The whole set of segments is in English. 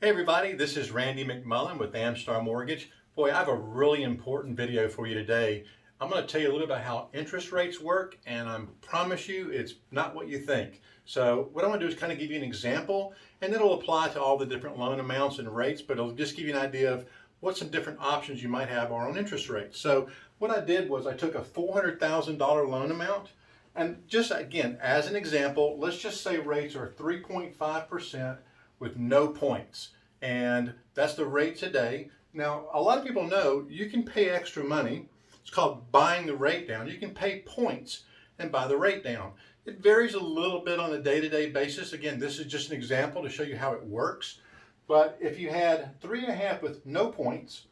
Hey everybody, this is Randy McMullen with Amstar Mortgage. Boy, I have a really important video for you today. I'm going to tell you a little about how interest rates work, and I promise you it's not what you think. So what I want to do is kind of give you an example, and it'll apply to all the different loan amounts and rates, but it'll just give you an idea of what some different options you might have are on interest rates. So what I did was I took a $400,000 loan amount, and just again, as an example, let's just say rates are 3.5% with no points. And that's the rate today. Now, a lot of people know you can pay extra money. It's called buying the rate down. You can pay points and buy the rate down. It varies a little bit on a day-to-day basis. Again, this is just an example to show you how it works. But if you had 3.5 with no points,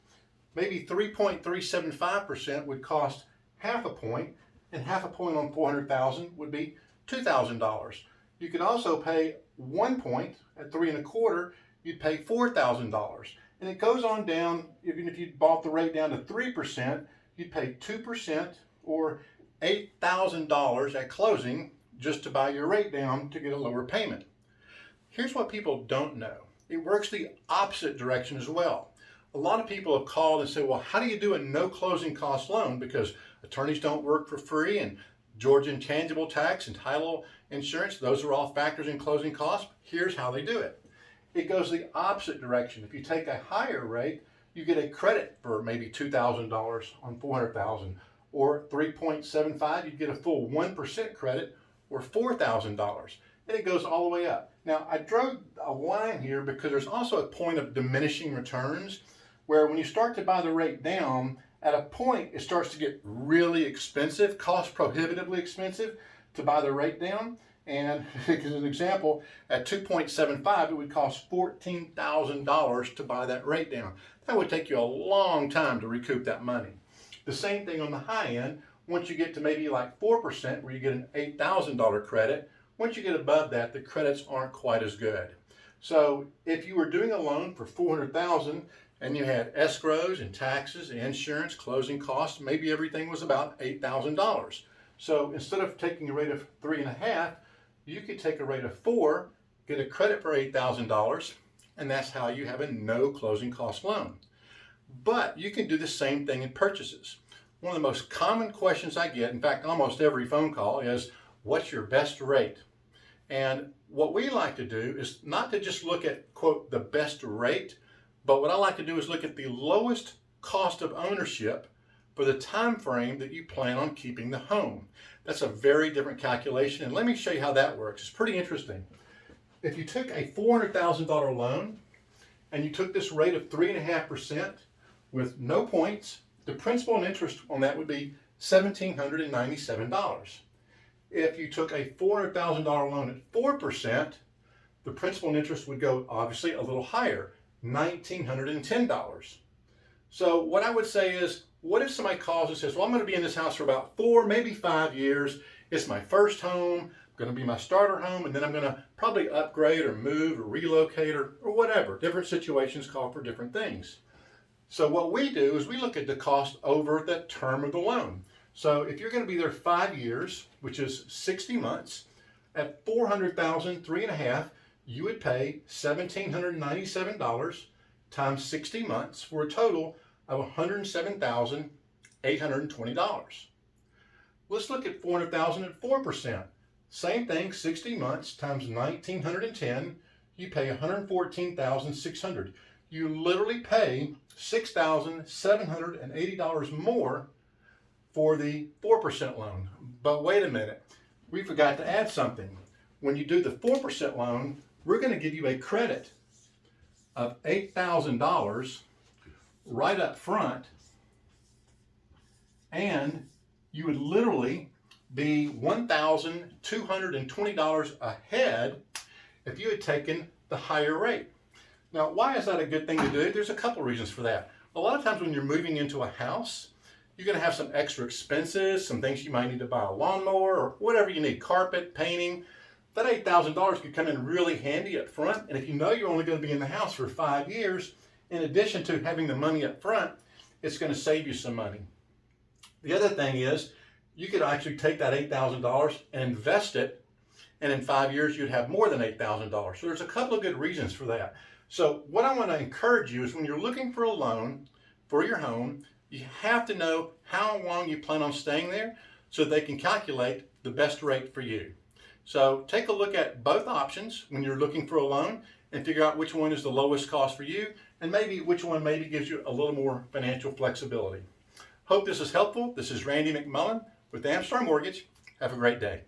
maybe 3.375% would cost half a point, and half a point on 400,000 would be $2,000. You could also pay 1 point at 3.25, you'd pay $4,000. And it goes on down. Even if you bought the rate down to 3%, you'd pay 2% or $8,000 at closing just to buy your rate down to get a lower payment. Here's what people don't know. It works the opposite direction as well. A lot of people have called and said, well, how do you do a no closing cost loan? Because attorneys don't work for free, and Georgia intangible tax and title insurance, those are all factors in closing costs. Here's how they do it. It goes the opposite direction. If you take a higher rate, you get a credit for maybe $2,000 on 400,000, or 3.75, you get a full 1% credit, or $4,000. And it goes all the way up. Now, I drew a line here because there's also a point of diminishing returns, where when you start to buy the rate down, at a point it starts to get really expensive, cost prohibitively expensive to buy the rate down. And as an example, at 2.75, it would cost $14,000 to buy that rate down. That would take you a long time to recoup that money. The same thing on the high end. Once you get to maybe like 4%, where you get an $8,000 credit, once you get above that, the credits aren't quite as good. So if you were doing a loan for $400,000 and you had escrows and taxes and insurance, closing costs, maybe everything was about $8,000. So instead of taking a rate of 3.5, you could take a rate of 4, get a credit for $8,000, and that's how you have a no closing cost loan. But you can do the same thing in purchases. One of the most common questions I get, in fact, almost every phone call, is what's your best rate? And what we like to do is not to just look at, quote, the best rate, but what I like to do is look at the lowest cost of ownership for the time frame that you plan on keeping the home. That's a very different calculation, and let me show you how that works. It's pretty interesting. If you took a $400,000 loan and you took this rate of 3.5% with no points, the principal and interest on that would be $1,797. If you took a $400,000 loan at 4%, the principal and interest would go obviously a little higher, $1,910. So what I would say is, what if somebody calls and says, well, I'm going to be in this house for about 4, maybe 5 years. It's my first home, going to be my starter home, and then I'm going to probably upgrade or move or relocate or whatever. Different situations call for different things. So what we do is we look at the cost over the term of the loan. So if you're going to be there 5 years, which is 60 months, at $400,000, 3.5, you would pay $1,797 times 60 months for a total of $107,820. Let's look at $400,000 at 4%. Same thing, 60 months times 1,910, you pay $114,600. You literally pay $6,780 more for the 4% loan. But wait a minute, we forgot to add something. When you do the 4% loan, we're going to give you a credit of $8,000 right up front, and you would literally be $1,220 ahead if you had taken the higher rate. Now, why is that a good thing to do? There's a couple reasons for that. A lot of times when you're moving into a house, you're going to have some extra expenses, some things you might need to buy, a lawnmower or whatever you need, carpet, painting. That $8,000 could come in really handy up front, and if you know you're only going to be in the house for 5 years, in addition to having the money up front, it's going to save you some money. The other thing is, you could actually take that $8,000 and invest it, and in 5 years you'd have more than $8,000. So there's a couple of good reasons for that. So what I want to encourage you is when you're looking for a loan for your home, you have to know how long you plan on staying there so they can calculate the best rate for you. So take a look at both options when you're looking for a loan and figure out which one is the lowest cost for you and maybe which one maybe gives you a little more financial flexibility. Hope this is helpful. This is Randy McMullen with Amstar Mortgage. Have a great day.